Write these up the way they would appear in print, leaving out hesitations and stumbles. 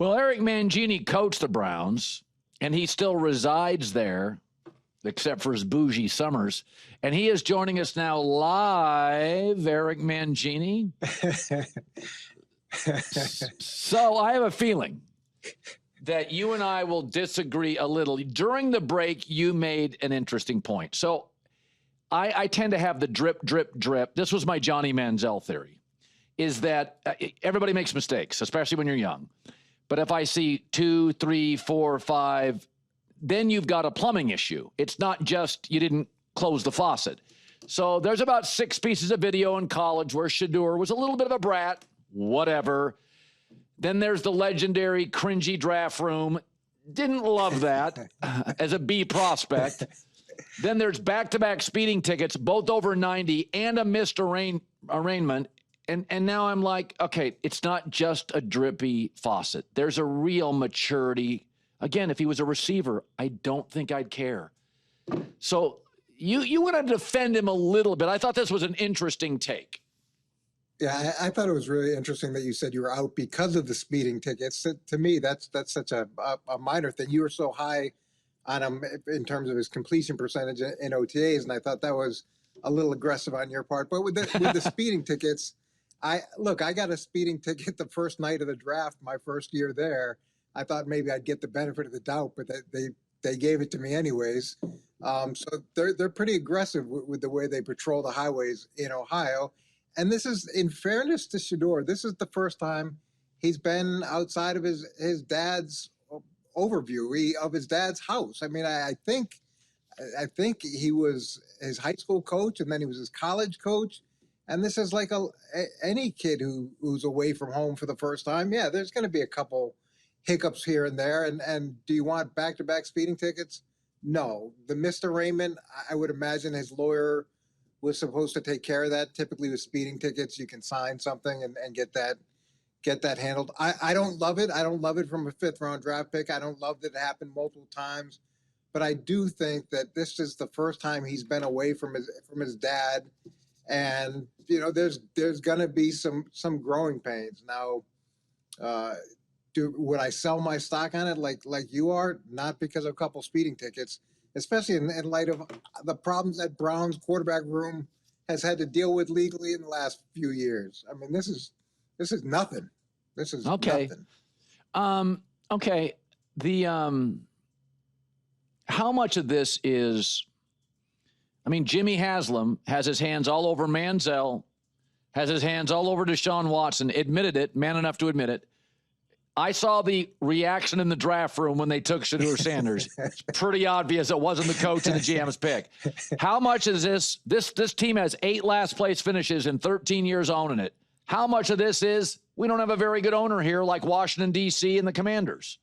Well, Eric Mangini coached the Browns, and he still resides there, except for his bougie summers. And he is joining us now live, Eric Mangini. So I have a feeling that you and I will disagree a little. During the break, you made an interesting point. So I tend to have the drip, drip, drip. This was my Johnny Manziel theory, is that everybody makes mistakes, especially when you're young. But if I see 2, 3, 4, 5, then you've got a plumbing issue. It's not just you didn't close the faucet. So there's about 6 pieces of video in college where Shadur was a little bit of a brat, whatever. Then there's the legendary cringy draft room. Didn't love that as a B prospect. Then there's back-to-back speeding tickets, both over 90, and a missed arraignment. And now I'm like, okay, it's not just a drippy faucet. There's a real maturity. Again, if he was a receiver, I don't think I'd care. So you want to defend him a little bit. I thought this was an interesting take. Yeah, I thought it was really interesting that you said you were out because of the speeding tickets. To me, that's such a minor thing. You were so high on him in terms of his completion percentage in OTAs, and I thought that was a little aggressive on your part. But with the speeding tickets, I got a speeding ticket the first night of the draft, my first year there. I thought maybe I'd get the benefit of the doubt, but they gave it to me anyways. So they're pretty aggressive with the way they patrol the highways in Ohio. And this is, in fairness to Shadur, this is the first time he's been outside of his dad's overview of his dad's house. I mean, I think he was his high school coach, and then he was his college coach. And this is like any kid who's away from home for the first time. Yeah, there's going to be a couple hiccups here and there. And do you want back-to-back speeding tickets? No. The missed arraignment, I would imagine his lawyer was supposed to take care of that. Typically with speeding tickets, you can sign something and get that handled. I don't love it. I don't love it from a 5th-round draft pick. I don't love that it happened multiple times. But I do think that this is the first time he's been away from his dad. And, there's going to be some growing pains. Now, would I sell my stock on it like you are? Not because of a couple speeding tickets, especially in light of the problems that Brown's quarterback room has had to deal with legally in the last few years. I mean, this is nothing. This is nothing. Okay. How much of this is, Jimmy Haslam has his hands all over Manziel, has his hands all over Deshaun Watson, admitted it, man enough to admit it. I saw the reaction in the draft room when they took Shedeur Sanders. It's pretty obvious it wasn't the coach and the GM's pick. How much is this team has 8 last place finishes in 13 years owning it. How much of this is we don't have a very good owner here like Washington, D.C. and the Commanders?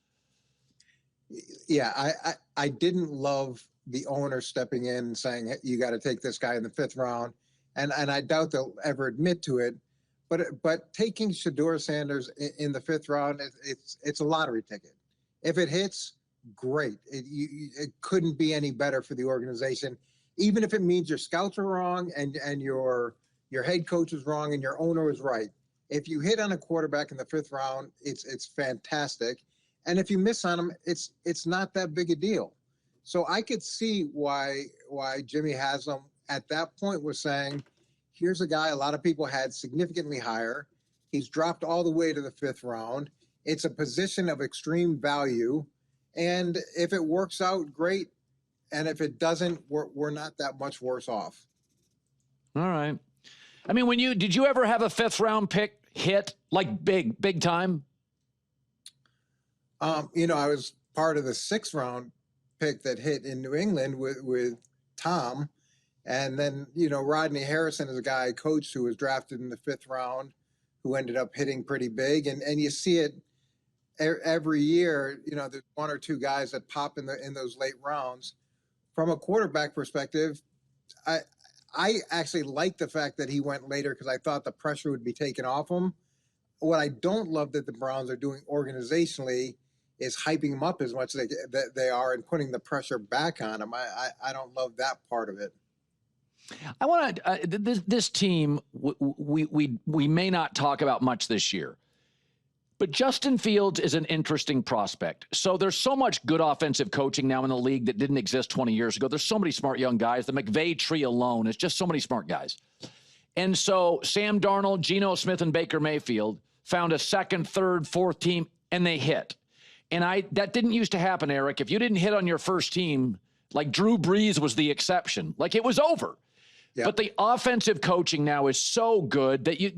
Yeah, I didn't love the owner stepping in and saying, you got to take this guy in the 5th round. And I doubt they'll ever admit to it. But taking Shedeur Sanders in the 5th round, it's a lottery ticket. If it hits, great. It couldn't be any better for the organization, even if it means your scouts are wrong and your head coach is wrong and your owner is right. If you hit on a quarterback in the 5th round, it's fantastic. And if you miss on him, it's not that big a deal. So I could see why Jimmy Haslam at that point was saying, here's a guy a lot of people had significantly higher. He's dropped all the way to the 5th round. It's a position of extreme value. And if it works out, great. And if it doesn't, we're not that much worse off. All right. Did you ever have a 5th round pick hit like big time? I was part of the 6th round pick that hit in New England with Tom. And then, Rodney Harrison is a guy I coached who was drafted in the 5th round, who ended up hitting pretty big. And you see it every year, there's 1 or 2 guys that pop in those late rounds. From a quarterback perspective, I actually like the fact that he went later because I thought the pressure would be taken off him. What I don't love that the Browns are doing organizationally is hyping him up as much as they are and putting the pressure back on him. I don't love that part of it. I want to this team we may not talk about much this year. But Justin Fields is an interesting prospect. So there's so much good offensive coaching now in the league that didn't exist 20 years ago. There's so many smart young guys. The McVay tree alone is just so many smart guys. And so Sam Darnold, Geno Smith, and Baker Mayfield found a second, third, fourth team, and they hit. And that didn't used to happen, Eric. If you didn't hit on your first team, like Drew Brees was the exception, like it was over. Yep. But the offensive coaching now is so good that you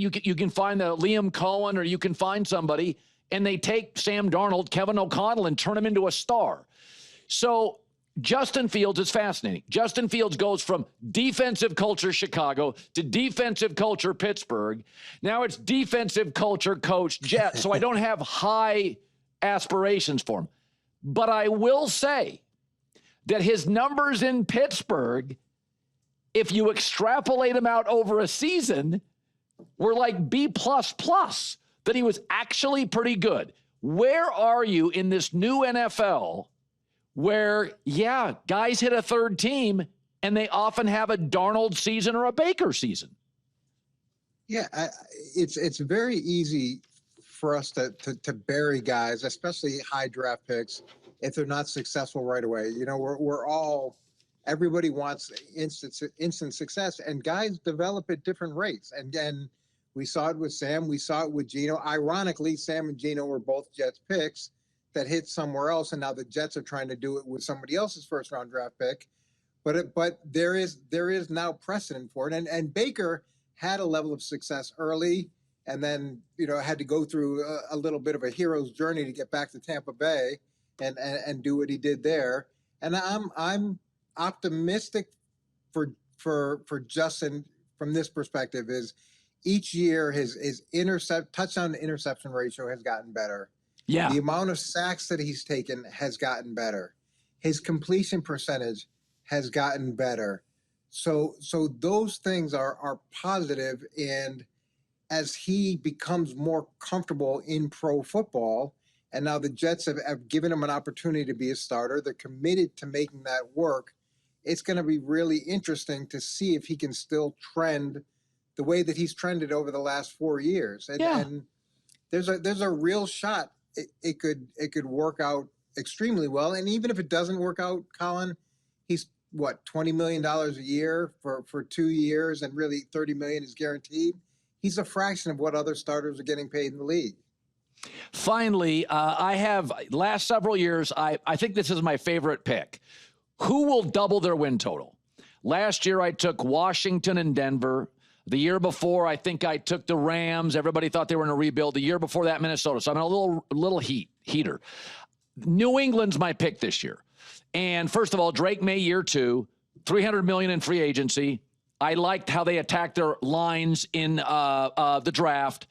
can find the Liam Cohen, or you can find somebody, and they take Sam Darnold, Kevin O'Connell, and turn him into a star. So Justin Fields is fascinating. Justin Fields goes from defensive culture Chicago to defensive culture Pittsburgh. Now it's defensive culture coach Jets. So I don't have high aspirations for him. But I will say that his numbers in Pittsburgh, if you extrapolate him out over a season, were like B++, that he was actually pretty good. Where are you in this new NFL where, yeah, guys hit a third team and they often have a Darnold season or a Baker season? Yeah, it's very easy for us to bury guys, especially high draft picks, if they're not successful right away. You know, everybody wants instant success, and guys develop at different rates. And we saw it with Sam, we saw it with Geno. Ironically, Sam and Geno were both Jets picks that hit somewhere else, and now the Jets are trying to do it with somebody else's first round draft pick. But there is now precedent for it. And Baker had a level of success early, and then had to go through a little bit of a hero's journey to get back to Tampa Bay and do what he did there. And I'm optimistic for Justin from this perspective. Is each year his touchdown to interception ratio has gotten better. Yeah. The amount of sacks that he's taken has gotten better. His completion percentage has gotten better. So those things are positive. And as he becomes more comfortable in pro football, and now the Jets have given him an opportunity to be a starter, they're committed to making that work. It's going to be really interesting to see if he can still trend the way that he's trended over the last 4 years. And there's a real shot it could work out extremely well. And even if it doesn't work out, Colin, he's $20 million a year for 2 years, and really $30 million is guaranteed. He's a fraction of what other starters are getting paid in the league. Finally, I have last several years, I think this is my favorite pick. Who will double their win total? Last year, I took Washington and Denver. The year before, I think I took the Rams. Everybody thought they were in a rebuild. The year before that, Minnesota. So I'm in a little heater. New England's my pick this year. And first of all, Drake May year 2, $300 million in free agency. I liked how they attacked their lines in the draft.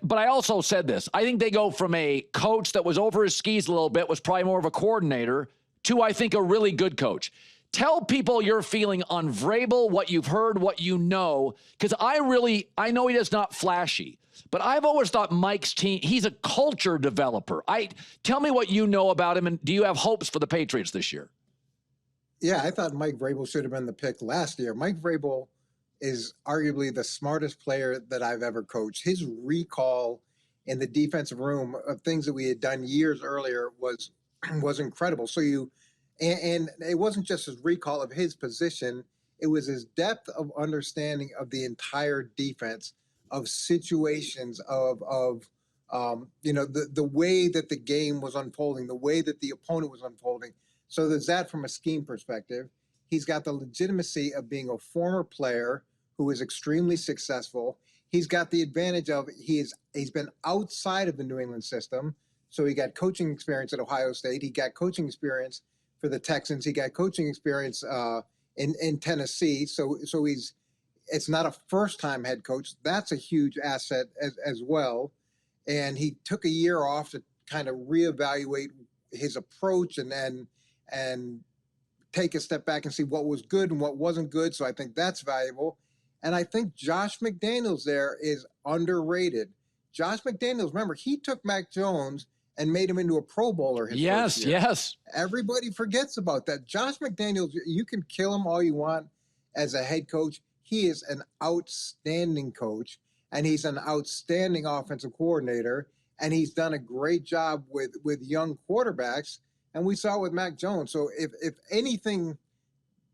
But I also said this. I think they go from a coach that was over his skis a little bit, was probably more of a coordinator, to, I think, a really good coach. Tell people your feeling on Vrabel, what you've heard, what you know, because I know he is not flashy, but I've always thought Mike's team, he's a culture developer. Tell me what you know about him, and do you have hopes for the Patriots this year? Yeah, I thought Mike Vrabel should have been the pick last year. Mike Vrabel is arguably the smartest player that I've ever coached. His recall in the defensive room of things that we had done years earlier was incredible. And it wasn't just his recall of his position. It was his depth of understanding of the entire defense, of situations, of the way that the game was unfolding, the way that the opponent was unfolding. So there's that from a scheme perspective. He's got the legitimacy of being a former player who is extremely successful. He's got the advantage of he's been outside of the New England system. So he got coaching experience at Ohio State. He got coaching experience for the Texans. He got coaching experience in Tennessee. So it's not a first-time head coach. That's a huge asset as well. And he took a year off to kind of reevaluate his approach and take a step back and see what was good and what wasn't good. So I think that's valuable. And I think Josh McDaniels there is underrated. Josh McDaniels, remember, he took Mac Jones and made him into a Pro Bowler his first year. Yes. Everybody forgets about that. Josh McDaniels, you can kill him all you want as a head coach. He is an outstanding coach. and he's an outstanding offensive coordinator, and he's done a great job with young quarterbacks. And we saw it with Mac Jones. So if anything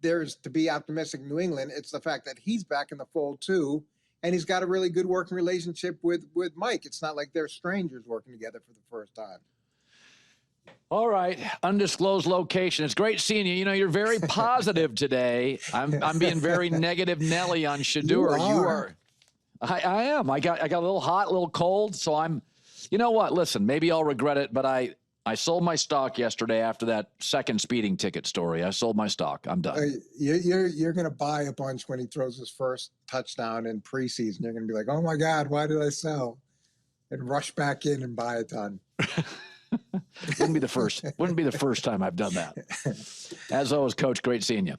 there's to be optimistic in New England, it's the fact that he's back in the fold too, and he's got a really good working relationship with Mike. It's not like they're strangers working together for the first time. All right, undisclosed location. It's great seeing you. You know, you're very positive today. I'm being very negative Nelly on Shadur. You are. I am. I got a little hot, a little cold, so I'm. You know what? Listen, maybe I'll regret it, but I sold my stock yesterday after that second speeding ticket story. I sold my stock. I'm done. You're going to buy a bunch when he throws his first touchdown in preseason. You're going to be like, oh my God, why did I sell? And rush back in and buy a ton. Wouldn't be the first time I've done that. As always, Coach, great seeing you.